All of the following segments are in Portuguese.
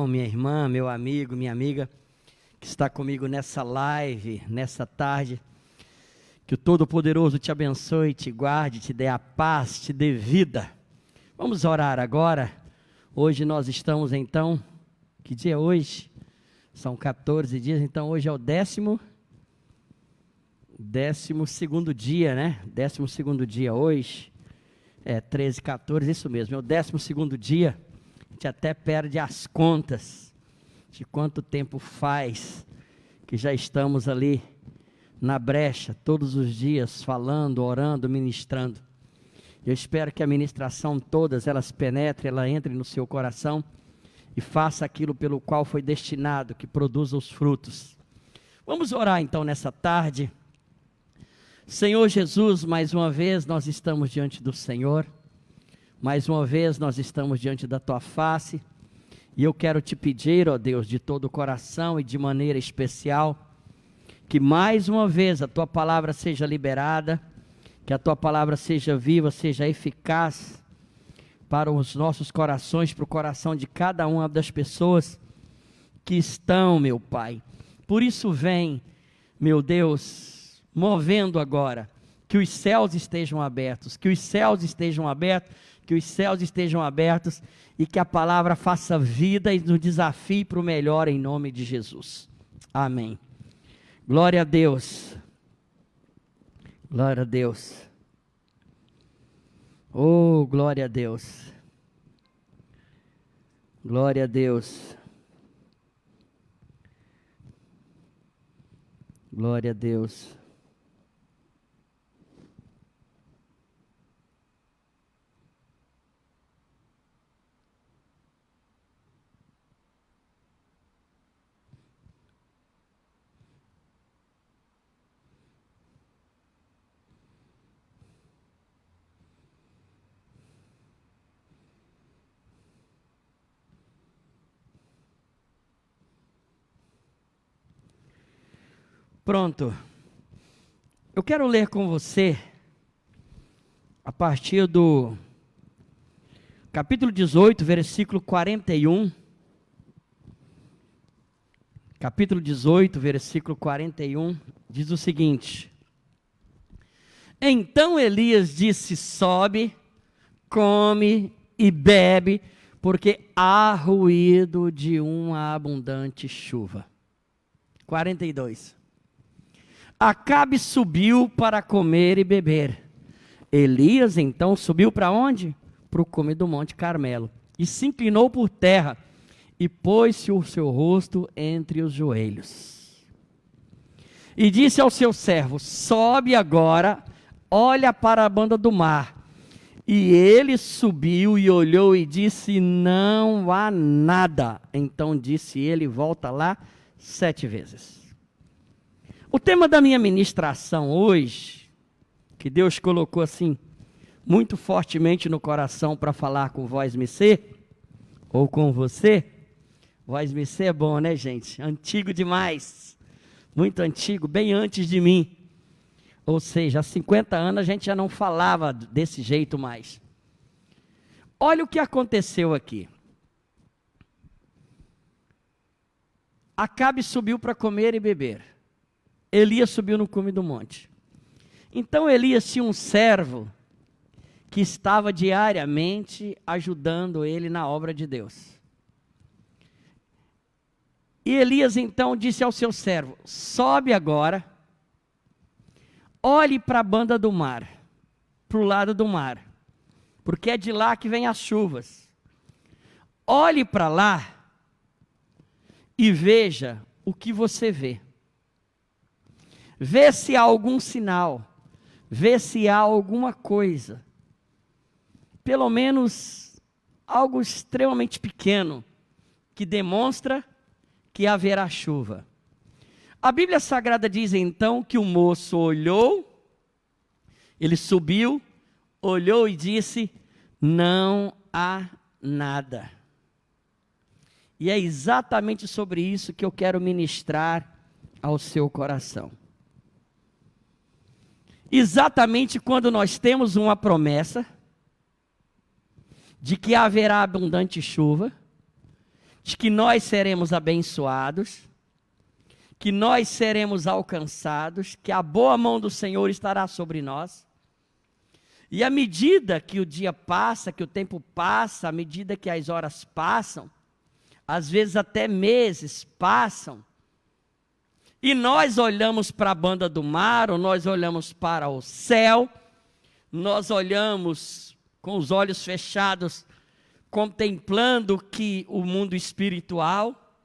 irmão, minha irmã, meu amigo, minha amiga, que está comigo nessa live, nessa tarde. Que o Todo-Poderoso te abençoe, te guarde, te dê a paz, te dê vida. Vamos orar agora. Hoje nós estamos então, que dia é hoje? São 14 dias, então hoje é o 12º dia, né? 12º dia hoje, 13, 14, isso mesmo, é o 12º dia. A gente até perde as contas de quanto tempo faz que já estamos ali na brecha, todos os dias, falando, orando, ministrando. Eu espero que a ministração todas, elas penetrem, ela entre no seu coração e faça aquilo pelo qual foi destinado, que produza os frutos. Vamos orar então nessa tarde. Senhor Jesus, mais uma vez nós estamos diante do Senhor, mais uma vez nós estamos diante da Tua face, e eu quero te pedir, ó Deus, de todo o coração e de maneira especial, que mais uma vez a Tua palavra seja liberada, que a Tua palavra seja viva, seja eficaz para os nossos corações, para o coração de cada uma das pessoas que estão, meu Pai. Por isso vem, meu Deus, movendo agora, que os céus estejam abertos, que os céus estejam abertos, que os céus estejam abertos e que a palavra faça vida e nos desafie para o melhor em nome de Jesus. Amém. Glória a Deus. Glória a Deus. Oh, glória a Deus. Glória a Deus. Glória a Deus. Pronto, eu quero ler com você, a partir do capítulo 18, versículo 41, capítulo 18, versículo 41, diz o seguinte: Então Elias disse, sobe, come e bebe, porque há ruído de uma abundante chuva. 42. Acabe subiu para comer e beber. Elias então subiu para onde? Para o cume do Monte Carmelo. E se inclinou por terra e pôs-se o seu rosto entre os joelhos. E disse ao seu servo, sobe agora, olha para a banda do mar. E ele subiu e olhou e disse, não há nada. Então disse ele, volta lá 7 vezes. O tema da minha ministração hoje, que Deus colocou assim, muito fortemente no coração para falar com Voz Me Ser, ou com você. Voz Me Ser é bom, né, gente? Antigo demais, muito antigo, bem antes de mim. Ou seja, há 50 anos a gente já não falava desse jeito mais. Olha o que aconteceu aqui. Acabe subiu para comer e beber. Elias subiu no cume do monte. Então Elias tinha um servo que estava diariamente ajudando ele na obra de Deus. E Elias então disse ao seu servo, sobe agora, olhe para a banda do mar, para o lado do mar, porque é de lá que vem as chuvas. Olhe para lá e veja o que você vê. Vê se há algum sinal, vê se há alguma coisa, pelo menos algo extremamente pequeno, que demonstra que haverá chuva. A Bíblia Sagrada diz então que o moço olhou, ele subiu, olhou e disse, não há nada. E é exatamente sobre isso que eu quero ministrar ao seu coração. Exatamente quando nós temos uma promessa de que haverá abundante chuva, de que nós seremos abençoados, que nós seremos alcançados, que a boa mão do Senhor estará sobre nós. E à medida que o dia passa, que o tempo passa, à medida que as horas passam, às vezes até meses passam, e nós olhamos para a banda do mar, ou nós olhamos para o céu, nós olhamos com os olhos fechados, contemplando o mundo espiritual,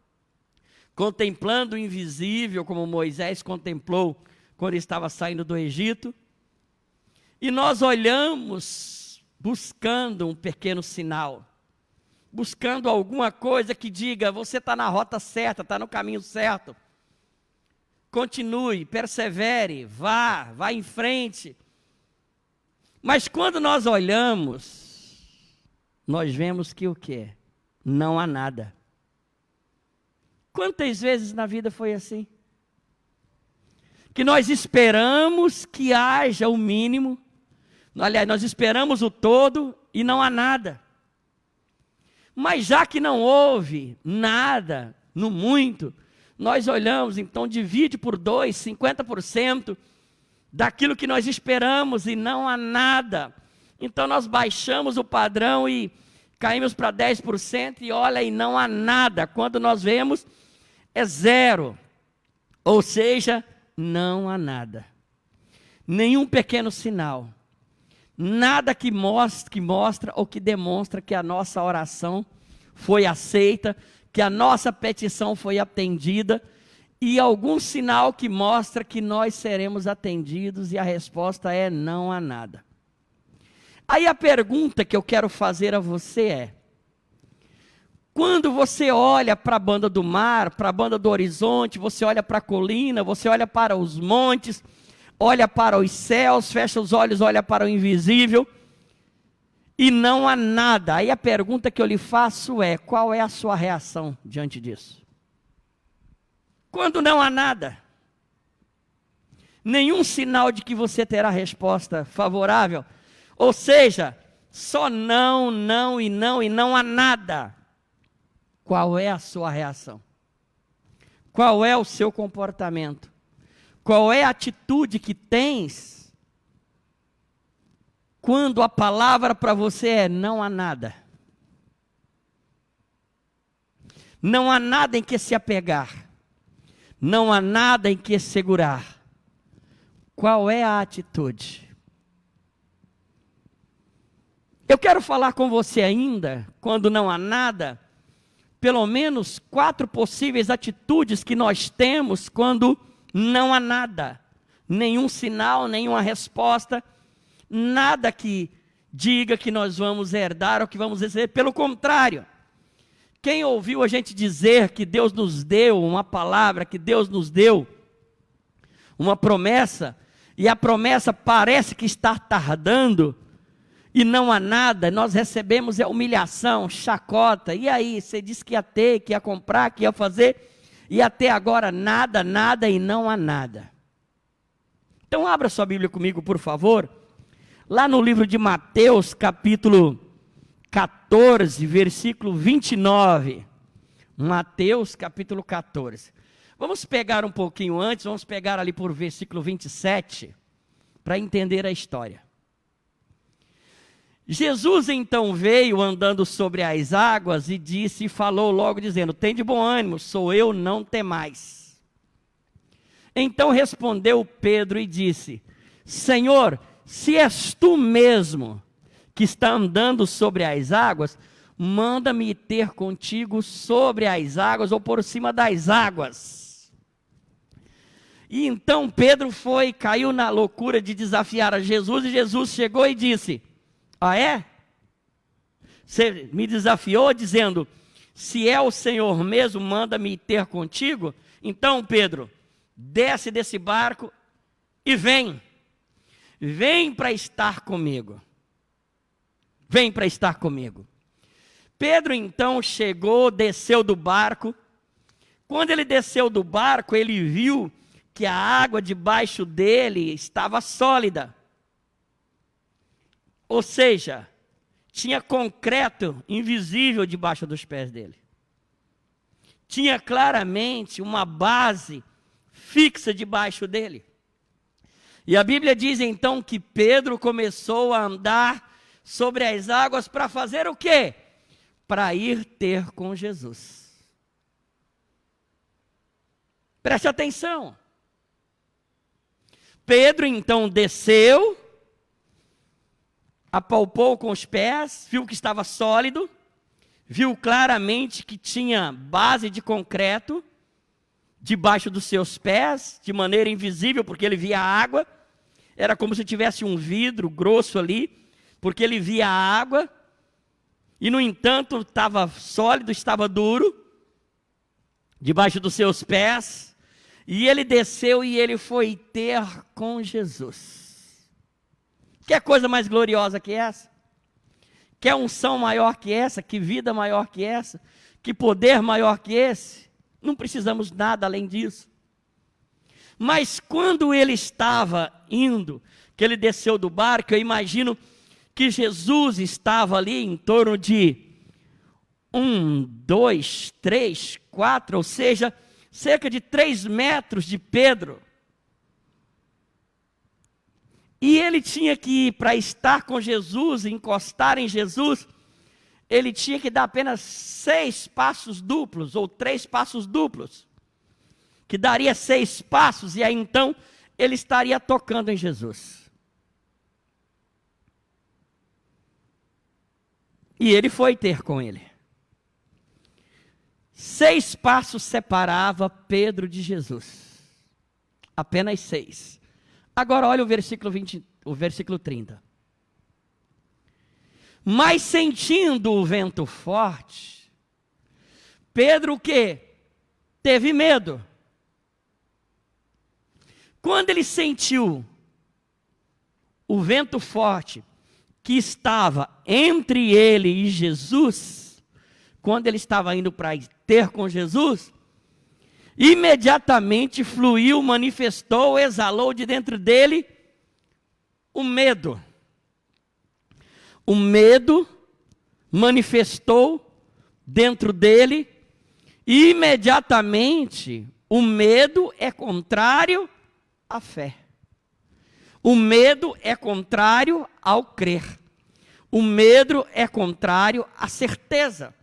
contemplando o invisível, como Moisés contemplou quando estava saindo do Egito, e nós olhamos buscando um pequeno sinal, buscando alguma coisa que diga, você está na rota certa, está no caminho certo, continue, persevere, vá em frente. Mas quando nós olhamos, nós vemos que o quê? Não há nada. Quantas vezes na vida foi assim? Que nós esperamos que haja o mínimo, aliás, nós esperamos o todo e não há nada. Mas já que não houve nada, no muito, nós olhamos, então divide por 2, 50% daquilo que nós esperamos e não há nada. Então nós baixamos o padrão e caímos para 10% e olha, e não há nada. Quando nós vemos, é zero. Ou seja, não há nada. Nenhum pequeno sinal. Nada que mostra ou que demonstra que a nossa oração foi aceita, que a nossa petição foi atendida, e algum sinal que mostra que nós seremos atendidos, e a resposta é não há nada. Aí a pergunta que eu quero fazer a você é, quando você olha para a banda do mar, para a banda do horizonte, você olha para a colina, você olha para os montes, olha para os céus, fecha os olhos, olha para o invisível, e não há nada. Aí a pergunta que eu lhe faço é, qual é a sua reação diante disso? Quando não há nada, nenhum sinal de que você terá resposta favorável, ou seja, só não e não há nada. Qual é a sua reação? Qual é o seu comportamento? Qual é a atitude que tens quando a palavra para você é não há nada? Não há nada em que se apegar. Não há nada em que segurar. Qual é a atitude? Eu quero falar com você ainda, quando não há nada, pelo menos 4 possíveis atitudes que nós temos quando não há nada. Nenhum sinal, nenhuma resposta, nada que diga que nós vamos herdar ou que vamos receber. Pelo contrário, quem ouviu a gente dizer que Deus nos deu uma palavra, que Deus nos deu uma promessa, e a promessa parece que está tardando, e não há nada, nós recebemos humilhação, chacota, e aí, você disse que ia ter, que ia comprar, que ia fazer, e até agora nada e não há nada. Então abra sua Bíblia comigo, por favor, lá no livro de Mateus, capítulo 14, versículo 29, Mateus capítulo 14, vamos pegar um pouquinho antes, vamos pegar ali por versículo 27, para entender a história. Jesus então veio andando sobre as águas e disse, e falou logo dizendo, tem de bom ânimo, sou eu, não temais. Então respondeu Pedro e disse, Senhor, se és tu mesmo que está andando sobre as águas, manda-me ir ter contigo sobre as águas ou por cima das águas. E então Pedro caiu na loucura de desafiar a Jesus, e Jesus chegou e disse, ah é? Você me desafiou dizendo, se é o Senhor mesmo, manda-me ir ter contigo? Então Pedro, desce desse barco e vem para estar comigo. Vem para estar comigo. Pedro então chegou, desceu do barco. Quando ele desceu do barco, ele viu que a água debaixo dele estava sólida. Ou seja, tinha concreto invisível debaixo dos pés dele. tinha claramente uma base fixa debaixo dele. E a Bíblia diz então que Pedro começou a andar sobre as águas para fazer o quê? Para ir ter com Jesus. Preste atenção. Pedro então desceu, apalpou com os pés, viu que estava sólido, viu claramente que tinha base de concreto debaixo dos seus pés, de maneira invisível, porque ele via a água. Era como se tivesse um vidro grosso ali, porque ele via a água. E, no entanto, estava sólido, estava duro, debaixo dos seus pés. E ele desceu e ele foi ter com Jesus. Que coisa mais gloriosa que essa? Que unção maior que essa? Que vida maior que essa? Que poder maior que esse? Não precisamos nada além disso. Mas quando ele estava indo, que ele desceu do barco, eu imagino que Jesus estava ali em torno de 1, 2, 3, 4, ou seja, cerca de 3 metros de Pedro. E ele tinha que ir para estar com Jesus, encostar em Jesus, ele tinha que dar apenas 6 passos duplos, ou 3 passos duplos, que daria 6 passos, e aí então ele estaria tocando em Jesus. E ele foi ter com ele. 6 passos separava Pedro de Jesus. Apenas 6. Agora olha o versículo 30. Mas sentindo o vento forte, Pedro o quê? Teve medo. Quando ele sentiu o vento forte que estava entre ele e Jesus, quando ele estava indo para ter com Jesus, imediatamente fluiu, manifestou, exalou de dentro dele o medo. O medo manifestou dentro dele, e imediatamente o medo é contrário à fé. O medo é contrário ao crer. O medo é contrário à certeza.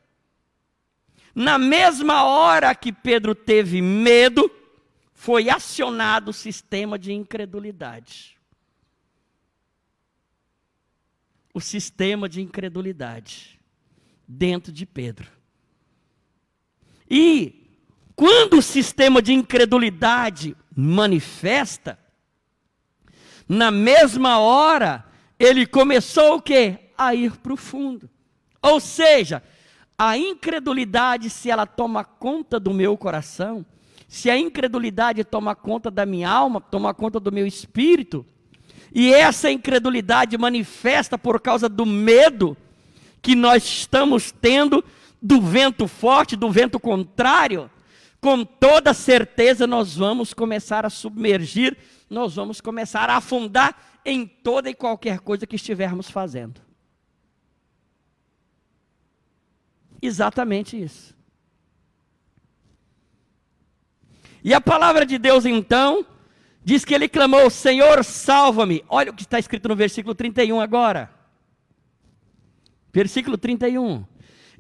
Na mesma hora que Pedro teve medo, foi acionado o sistema de incredulidade. O sistema de incredulidade dentro de Pedro. E quando o sistema de incredulidade manifesta, na mesma hora, ele começou o quê? A ir para o fundo. Ou seja, a incredulidade, se ela toma conta do meu coração, se a incredulidade toma conta da minha alma, toma conta do meu espírito, e essa incredulidade manifesta por causa do medo que nós estamos tendo do vento forte, do vento contrário, com toda certeza nós vamos começar a submergir, nós vamos começar a afundar em toda e qualquer coisa que estivermos fazendo. Exatamente isso. E a palavra de Deus então diz que ele clamou: Senhor, salva-me. Olha o que está escrito no versículo 31 agora. Versículo 31.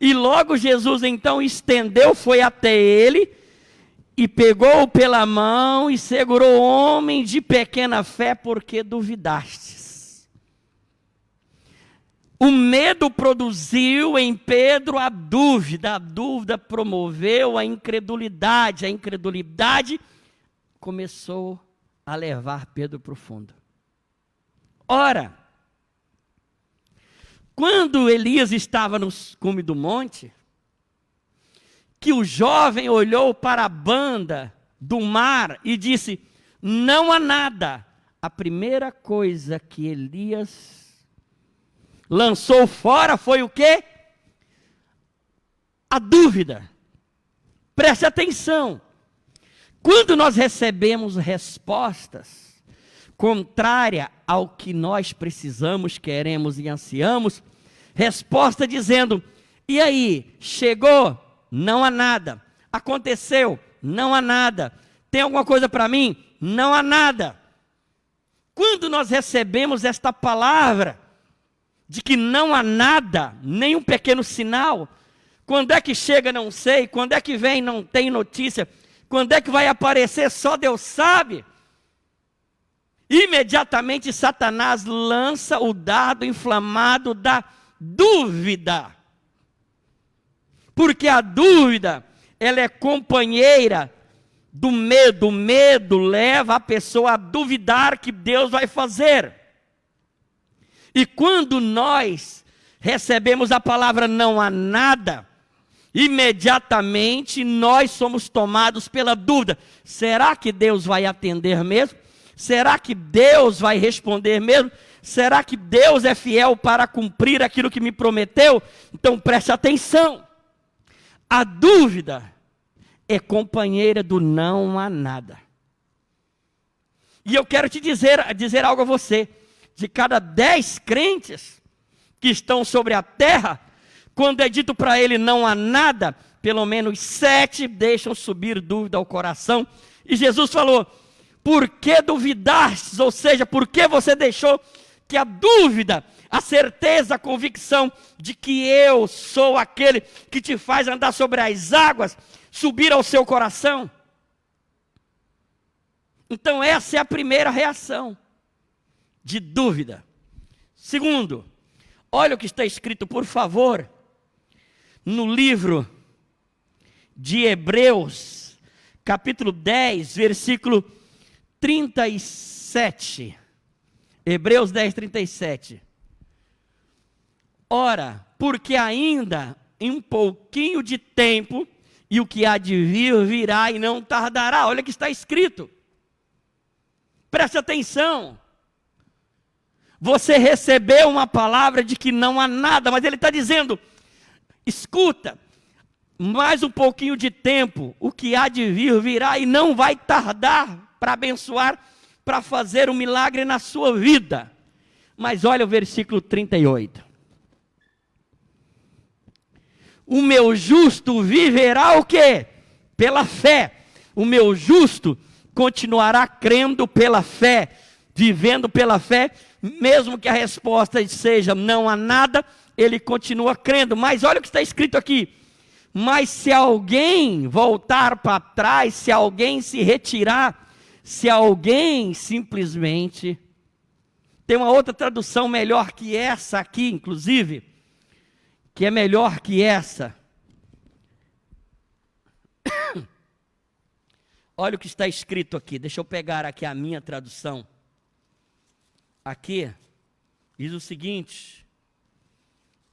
E logo Jesus então estendeu, foi até ele, e pegou-o pela mão e segurou: homem de pequena fé, porque duvidastes. O medo produziu em Pedro a dúvida promoveu a incredulidade começou a levar Pedro para o fundo. Ora, quando Elias estava no cume do monte, que o jovem olhou para a banda do mar e disse: não há nada. A primeira coisa que Elias lançou fora foi o quê? A dúvida. Preste atenção. Quando nós recebemos respostas contrárias ao que nós precisamos, queremos e ansiamos, resposta dizendo: e aí, chegou? Não há nada. Aconteceu? Não há nada. Tem alguma coisa para mim? Não há nada. Quando nós recebemos esta palavra de que não há nada, nem um pequeno sinal, quando é que chega, não sei, quando é que vem, não tem notícia, quando é que vai aparecer, só Deus sabe. Imediatamente Satanás lança o dardo inflamado da dúvida. Porque a dúvida, ela é companheira do medo. O medo leva a pessoa a duvidar que Deus vai fazer. E quando nós recebemos a palavra não há nada, imediatamente nós somos tomados pela dúvida. Será que Deus vai atender mesmo? Será que Deus vai responder mesmo? Será que Deus é fiel para cumprir aquilo que me prometeu? Então preste atenção. A dúvida é companheira do não há nada. E eu quero te dizer algo a você. De cada 10 crentes que estão sobre a terra, quando é dito para ele não há nada, pelo menos 7 deixam subir dúvida ao coração. E Jesus falou: por que duvidastes? Ou seja, por que você deixou que a dúvida, a certeza, a convicção de que eu sou aquele que te faz andar sobre as águas, subir ao seu coração? Então essa é a primeira reação de dúvida. Segundo, olha o que está escrito, por favor, no livro de Hebreus, capítulo 10, versículo 37. Hebreus 10, 37. Ora, porque ainda em um pouquinho de tempo, e o que há de vir, virá e não tardará. Olha o que está escrito. Preste atenção. Você recebeu uma palavra de que não há nada, mas ele está dizendo, escuta, mais um pouquinho de tempo, o que há de vir, virá e não vai tardar para abençoar, para fazer um milagre na sua vida. Mas olha o versículo 38. O meu justo viverá o quê? Pela fé. O meu justo continuará crendo pela fé, vivendo pela fé, mesmo que a resposta seja não há nada, ele continua crendo. Mas olha o que está escrito aqui. Mas se alguém voltar para trás, se alguém se retirar, se alguém simplesmente... Tem uma outra tradução melhor que essa aqui, inclusive, que é melhor que essa. Olha o que está escrito aqui. Deixa eu pegar aqui a minha tradução. Aqui diz o seguinte,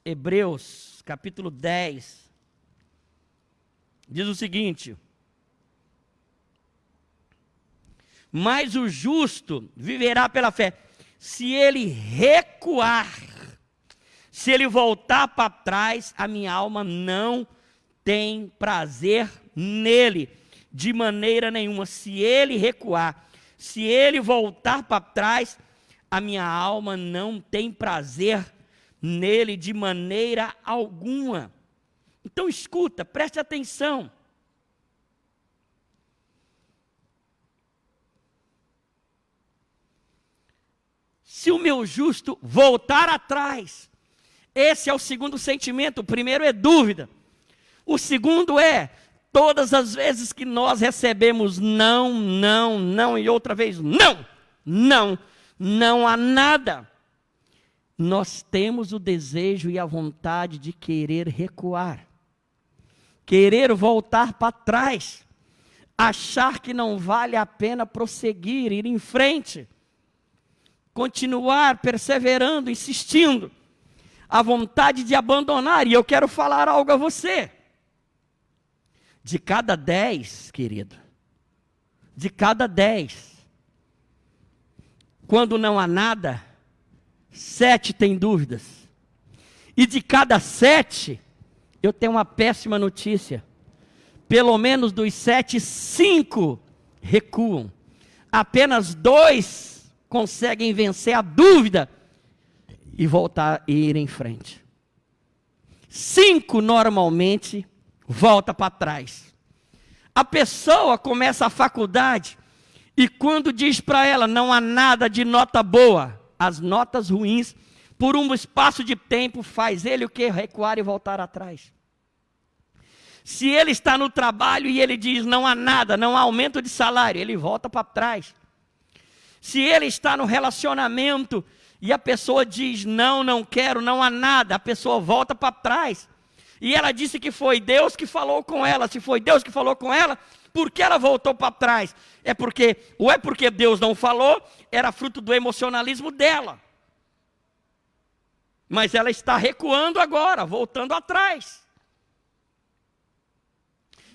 Hebreus capítulo 10, diz o seguinte: mas o justo viverá pela fé. Se ele recuar, se ele voltar para trás, a minha alma não tem prazer nele, de maneira nenhuma. Se ele recuar, se ele voltar para trás, a minha alma não tem prazer nele de maneira alguma. Então escuta, preste atenção. Se o meu justo voltar atrás, esse é o segundo sentimento. O primeiro é dúvida. O segundo é, todas as vezes que nós recebemos não, e outra vez não há nada, nós temos o desejo e a vontade de querer recuar, querer voltar para trás, achar que não vale a pena prosseguir, ir em frente, continuar perseverando, insistindo, a vontade de abandonar. E eu quero falar algo a você. De cada 10, querido, de cada 10, quando não há nada, 7 têm dúvidas. E de cada 7, eu tenho uma péssima notícia. Pelo menos dos 7, 5 recuam. Apenas 2 conseguem vencer a dúvida e voltar e ir em frente. 5 normalmente volta para trás. A pessoa começa a faculdade e quando diz para ela não há nada de nota boa, as notas ruins, por um espaço de tempo, faz ele o que? Recuar e voltar atrás. Se ele está no trabalho e ele diz não há nada, não há aumento de salário, ele volta para trás. Se ele está no relacionamento e a pessoa diz não, não quero, não há nada, a pessoa volta para trás. E ela disse que foi Deus que falou com ela. Se foi Deus que falou com ela, por que ela voltou para trás? Ou é porque Deus não falou, era fruto do emocionalismo dela. Mas ela está recuando agora, voltando atrás.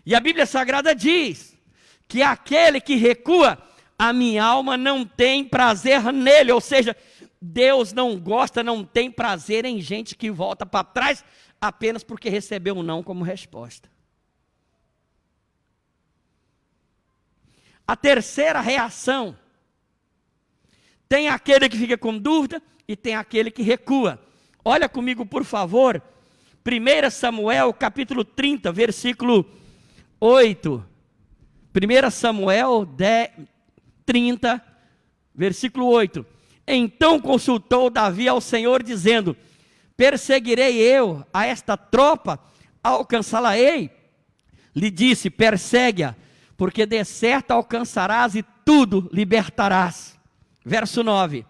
E a Bíblia Sagrada diz que aquele que recua, a minha alma não tem prazer nele. Ou seja, Deus não gosta, não tem prazer em gente que volta para trás apenas porque recebeu um não como resposta. A terceira reação, tem aquele que fica com dúvida e tem aquele que recua. Olha comigo, por favor, 1 Samuel, capítulo 30, versículo 8. 1 Samuel 30, versículo 8. Então consultou Davi ao Senhor, dizendo: perseguirei eu a esta tropa, alcançá-la-ei? Lhe disse: persegue-a, porque de certo alcançarás e tudo libertarás. Verso 9.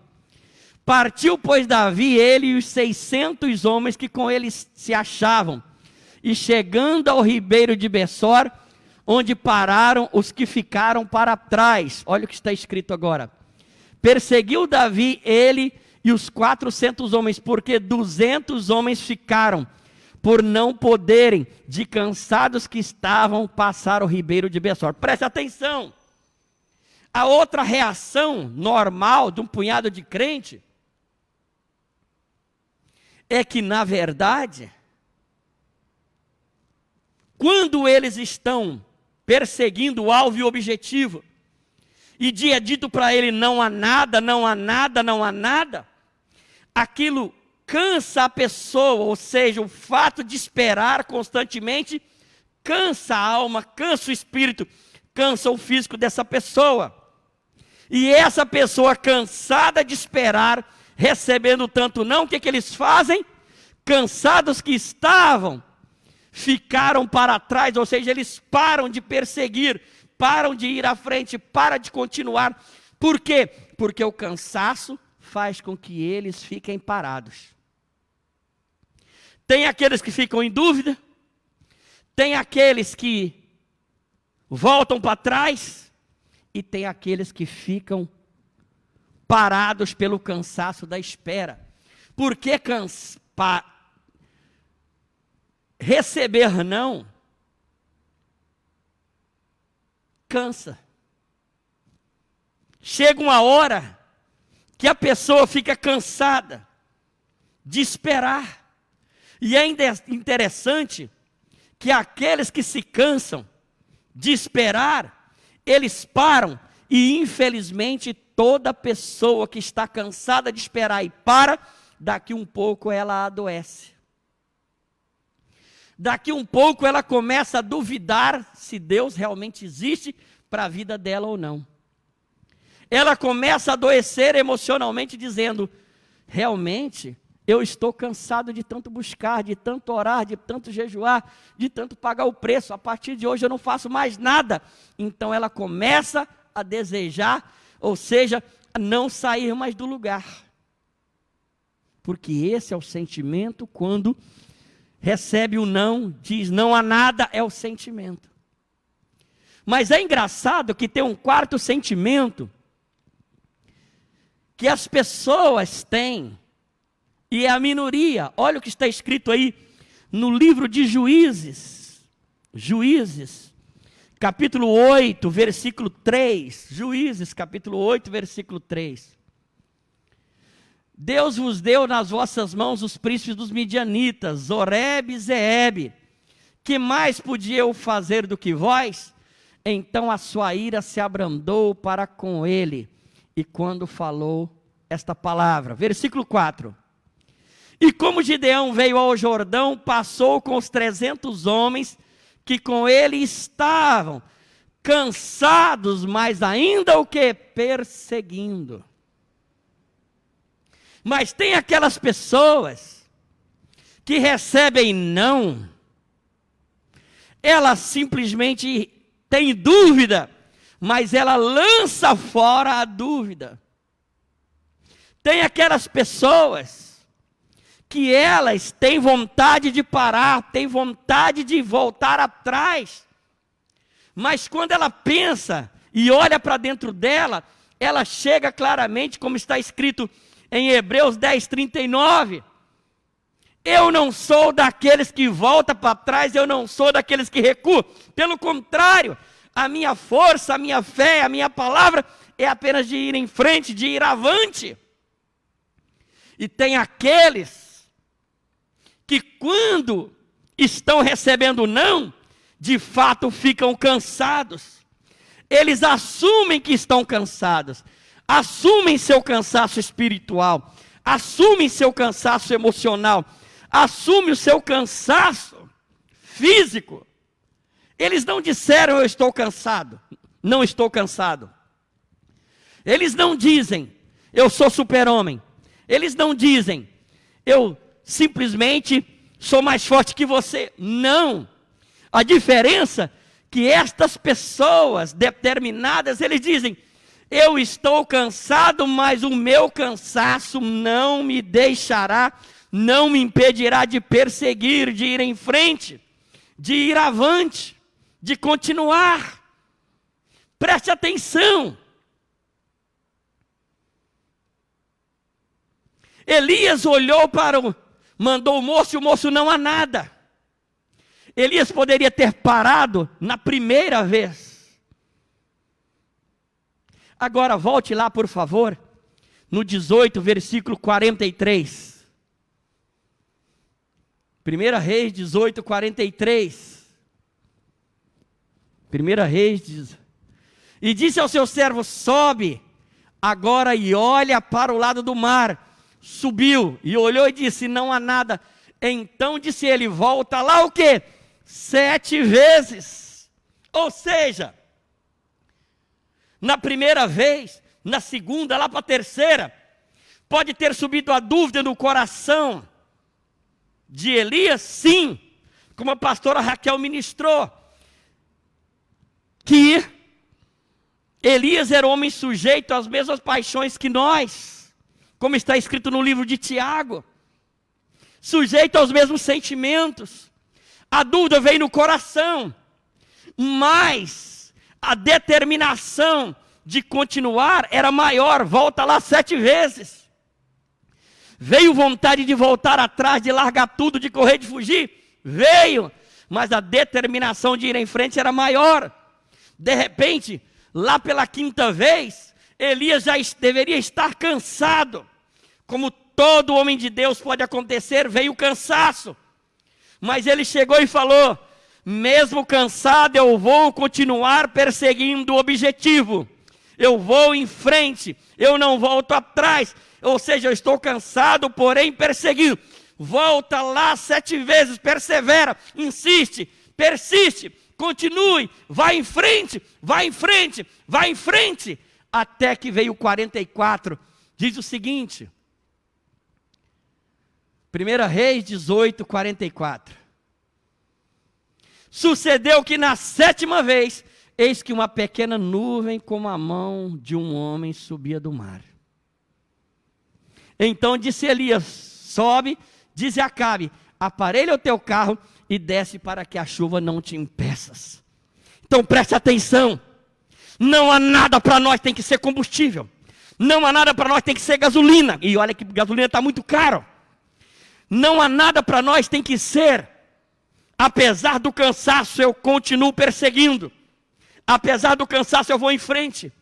Partiu, pois, Davi, ele e os 600 homens que com ele se achavam, e chegando ao ribeiro de Bessor, onde pararam os que ficaram para trás. Olha o que está escrito agora. Perseguiu Davi, ele e os 400 homens, porque 200 homens ficaram, por não poderem, de cansados que estavam, passar o ribeiro de Bessor. Preste atenção. A outra reação normal de um punhado de crente é que, na verdade, quando eles estão perseguindo o alvo e o objetivo, e é dito para ele não há nada, não há nada, não há nada, aquilo cansa a pessoa, ou seja, o fato de esperar constantemente cansa a alma, cansa o espírito, cansa o físico dessa pessoa. E essa pessoa cansada de esperar, recebendo tanto não, o que eles fazem? Cansados que estavam, ficaram para trás, ou seja, eles param de perseguir, param de ir à frente, param de continuar. Por quê? Porque o cansaço faz com que eles fiquem parados. Tem aqueles que ficam em dúvida, tem aqueles que voltam para trás, e tem aqueles que ficam parados pelo cansaço da espera. Porque receber não cansa. Chega uma hora que a pessoa fica cansada de esperar. E é interessante que aqueles que se cansam de esperar, eles param, e infelizmente toda pessoa que está cansada de esperar e para, daqui um pouco ela adoece. Daqui um pouco ela começa a duvidar se Deus realmente existe para a vida dela ou não. Ela começa a adoecer emocionalmente dizendo: realmente eu estou cansado de tanto buscar, de tanto orar, de tanto jejuar, de tanto pagar o preço. A partir de hoje eu não faço mais nada. Então ela começa a desejar, ou seja, a não sair mais do lugar. Porque esse é o sentimento quando recebe o não, diz não há nada, é o sentimento. Mas é engraçado que tem um quarto sentimento que as pessoas têm, e é a minoria. Olha o que está escrito aí no livro de Juízes, capítulo 8, versículo 3, Juízes, capítulo 8, versículo 3. Deus vos deu nas vossas mãos os príncipes dos midianitas, Oreb e Zeebe. Que mais podia eu fazer do que vós? Então a sua ira se abrandou para com ele. E quando falou esta palavra, versículo 4. E como Gideão veio ao Jordão, passou com os 300 homens que com ele estavam, cansados, mas ainda o que? Perseguindo. Mas tem aquelas pessoas que recebem não, ela simplesmente tem dúvida, mas ela lança fora a dúvida. Tem aquelas pessoas que elas têm vontade de parar, têm vontade de voltar atrás, mas quando ela pensa e olha para dentro dela, ela chega claramente, como está escrito em Hebreus 10:39, eu não sou daqueles que voltam para trás, eu não sou daqueles que recuam, pelo contrário, a minha força, a minha fé, a minha palavra é apenas de ir em frente, de ir avante. E tem aqueles que quando estão recebendo não, de fato ficam cansados. Eles assumem que estão cansados, assumem seu cansaço espiritual, assumem seu cansaço emocional, assumem o seu cansaço físico. Eles não disseram eu estou cansado, não estou cansado. Eles não dizem eu sou super-homem. Eles não dizem eu simplesmente sou mais forte que você. Não. A diferença é que estas pessoas determinadas, eles dizem, eu estou cansado, mas o meu cansaço não me deixará, não me impedirá de perseguir, de ir em frente, de ir avante, de continuar. Preste atenção. Elias olhou mandou o moço, e o moço não há nada. Elias poderia ter parado na primeira vez. Agora volte lá, por favor, no 18, versículo 43. 1 Reis 18, 43. 1 Reis diz: e disse ao seu servo, sobe agora e olha para o lado do mar. Subiu e olhou e disse, não há nada. Então disse ele, volta lá o quê? 7 vezes. Ou seja, na primeira vez, na segunda, lá para a terceira, pode ter subido a dúvida no coração de Elias, sim, como a pastora Raquel ministrou, que Elias era um homem sujeito às mesmas paixões que nós, como está escrito no livro de Tiago, sujeito aos mesmos sentimentos. A dúvida veio no coração, mas a determinação de continuar era maior. Volta lá 7 vezes. Veio vontade de voltar atrás, de largar tudo, de correr, de fugir? Veio, mas a determinação de ir em frente era maior. De repente, lá pela 5ª vez, Elias já deveria estar cansado. Como todo homem de Deus pode acontecer, veio o cansaço. Mas ele chegou e falou, mesmo cansado, eu vou continuar perseguindo o objetivo. Eu vou em frente, eu não volto atrás. Ou seja, eu estou cansado, porém perseguindo. Volta lá 7 vezes, persevera, insiste, persiste, continue, vai em frente, vai em frente, vai em frente. Até que veio o 44, diz o seguinte... 1 Reis 18, 44. Sucedeu que na 7ª vez, eis que uma pequena nuvem como a mão de um homem subia do mar. Então disse Elias, sobe, diz a Acabe, aparelha o teu carro e desce para que a chuva não te impeças. Então preste atenção, não há nada para nós tem que ser combustível, não há nada para nós tem que ser gasolina, e olha que gasolina está muito caro. Não há nada para nós tem que ser, apesar do cansaço eu continuo perseguindo, apesar do cansaço eu vou em frente,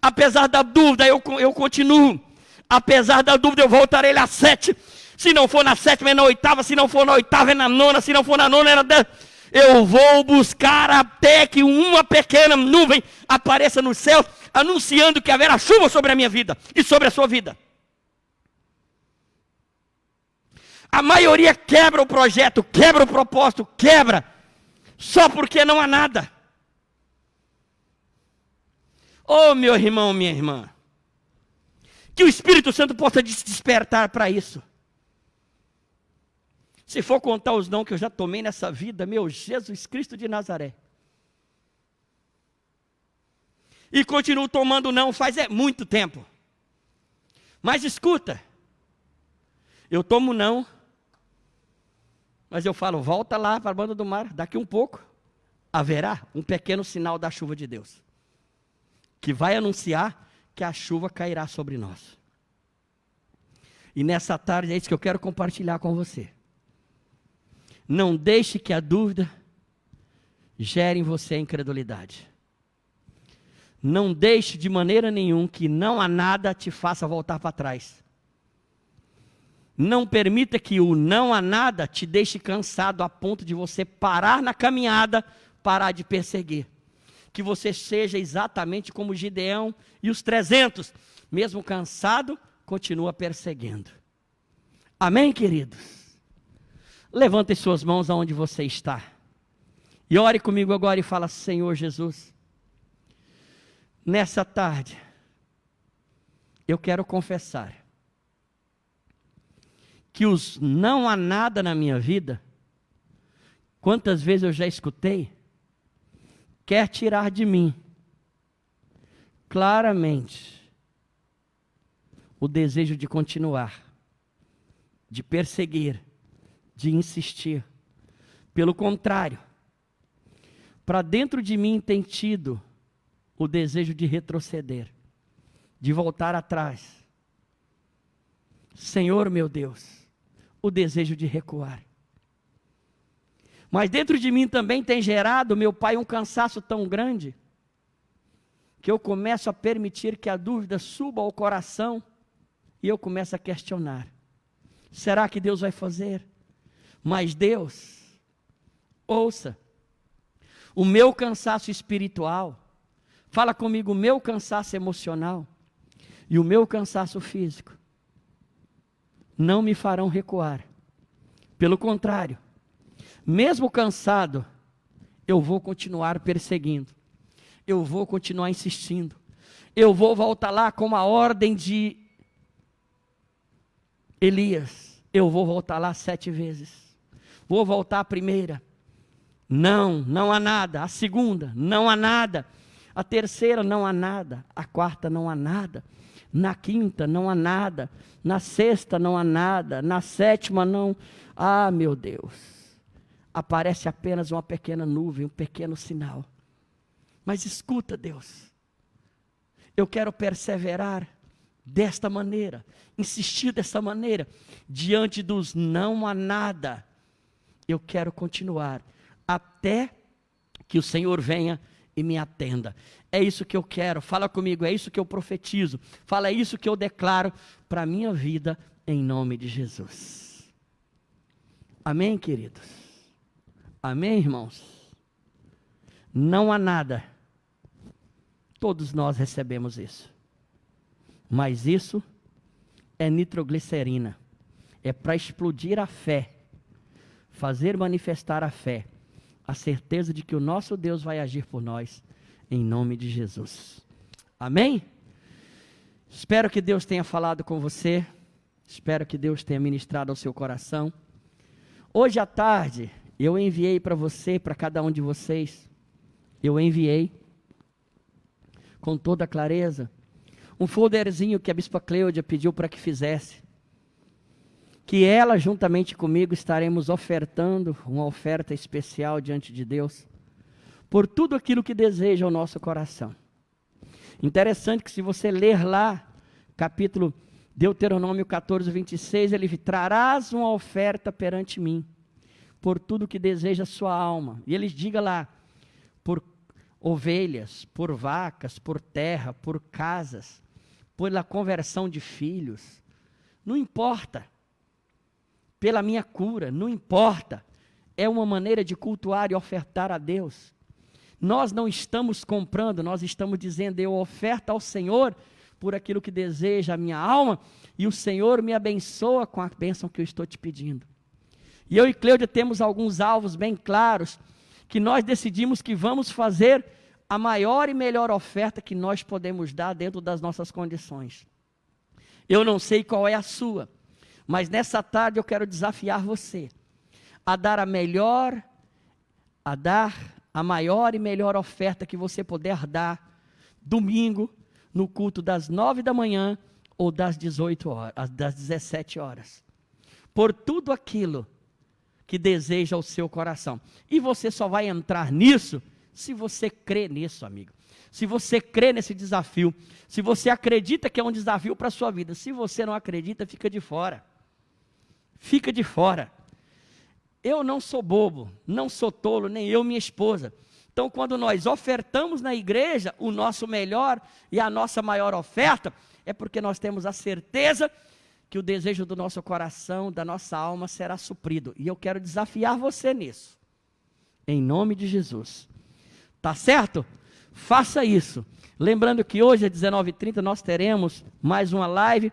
apesar da dúvida eu continuo, apesar da dúvida eu voltarei lá 7, se não for na 7ª é na 8ª, se não for na 8ª é na 9ª, se não for na 9ª é na 10ª, eu vou buscar até que uma pequena nuvem apareça no céu, anunciando que haverá chuva sobre a minha vida e sobre a sua vida. A maioria quebra o projeto, quebra o propósito, quebra, só porque não há nada. Oh, meu irmão, minha irmã, que o Espírito Santo possa te despertar para isso. Se for contar os não que eu já tomei nessa vida, meu Jesus Cristo de Nazaré. E continuo tomando não faz muito tempo. Mas escuta, eu tomo não, mas eu falo, volta lá para a banda do mar, daqui um pouco haverá um pequeno sinal da chuva de Deus, que vai anunciar que a chuva cairá sobre nós. E nessa tarde é isso que eu quero compartilhar com você. Não deixe que a dúvida gere em você a incredulidade. Não deixe de maneira nenhuma que não há nada te faça voltar para trás. Não permita que o não há nada te deixe cansado a ponto de você parar na caminhada, parar de perseguir. Que você seja exatamente como Gideão e os 300, mesmo cansado, continua perseguindo. Amém, queridos? Levante suas mãos aonde você está. E ore comigo agora e fala, Senhor Jesus, nessa tarde, eu quero confessar que os não há nada na minha vida, quantas vezes eu já escutei, quer tirar de mim, claramente, o desejo de continuar, de perseguir, de insistir. Pelo contrário, para dentro de mim tem tido o desejo de retroceder, de voltar atrás. Senhor meu Deus, o desejo de recuar. Mas dentro de mim também tem gerado, meu Pai, um cansaço tão grande, que eu começo a permitir que a dúvida suba ao coração, e eu começo a questionar. Será que Deus vai fazer? Mas Deus, ouça, o meu cansaço espiritual, fala comigo, o meu cansaço emocional e o meu cansaço físico não me farão recuar. Pelo contrário, mesmo cansado, eu vou continuar perseguindo, eu vou continuar insistindo, eu vou voltar lá com a ordem de Elias, eu vou voltar lá 7 vezes. Vou voltar a primeira, não há nada. A segunda, não há nada. A terceira, não há nada. A quarta, não há nada. Na quinta, não há nada. Na sexta, não há nada. Na sétima, não. Ah, meu Deus. Aparece apenas uma pequena nuvem, um pequeno sinal. Mas escuta, Deus. Eu quero perseverar desta maneira, insistir dessa maneira, diante dos não há nada. Eu quero continuar, até que o Senhor venha e me atenda. É isso que eu quero, fala comigo, é isso que eu profetizo, fala, é isso que eu declaro para a minha vida, em nome de Jesus. Amém, queridos? Amém, irmãos? Não há nada, todos nós recebemos isso, mas isso é nitroglicerina, é para explodir a fé, fazer manifestar a fé, a certeza de que o nosso Deus vai agir por nós, em nome de Jesus. Amém? Espero que Deus tenha falado com você, espero que Deus tenha ministrado ao seu coração. Hoje à tarde, eu enviei para você, para cada um de vocês, eu enviei, com toda clareza, um folderzinho que a Bispa Cleudia pediu para que fizesse, que ela, juntamente comigo, estaremos ofertando uma oferta especial diante de Deus, por tudo aquilo que deseja o nosso coração. Interessante que se você ler lá, capítulo Deuteronômio 14, 26, ele trarás uma oferta perante mim, por tudo que deseja a sua alma. E ele diga lá, por ovelhas, por vacas, por terra, por casas, pela conversão de filhos, não importa, pela minha cura, não importa, é uma maneira de cultuar e ofertar a Deus. Nós não estamos comprando, nós estamos dizendo, eu oferto ao Senhor por aquilo que deseja a minha alma, e o Senhor me abençoa com a bênção que eu estou te pedindo. E eu e Cleudia temos alguns alvos bem claros, que nós decidimos que vamos fazer a maior e melhor oferta que nós podemos dar dentro das nossas condições. Eu não sei qual é a sua, mas nessa tarde eu quero desafiar você a dar a maior e melhor oferta que você puder dar domingo no culto das 9 da manhã ou das 18 horas, das 17 horas. Por tudo aquilo que deseja o seu coração. E você só vai entrar nisso se você crê nisso, amigo. Se você crê nesse desafio, se você acredita que é um desafio para a sua vida. Se você não acredita, fica de fora. Fica de fora. Eu não sou bobo, não sou tolo, nem eu, minha esposa. Então, quando nós ofertamos na igreja o nosso melhor e a nossa maior oferta, é porque nós temos a certeza que o desejo do nosso coração, da nossa alma será suprido. E eu quero desafiar você nisso. Em nome de Jesus. Tá certo? Faça isso. Lembrando que hoje às 19h30 nós teremos mais uma live.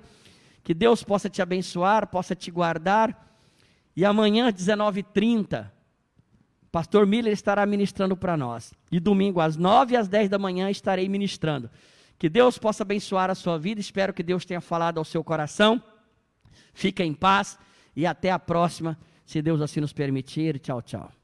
Que Deus possa te abençoar, possa te guardar. E amanhã às 19h30, pastor Miller estará ministrando para nós. E domingo às 9 e às 10 da manhã estarei ministrando. Que Deus possa abençoar a sua vida. Espero que Deus tenha falado ao seu coração. Fique em paz e até a próxima, se Deus assim nos permitir. Tchau, tchau.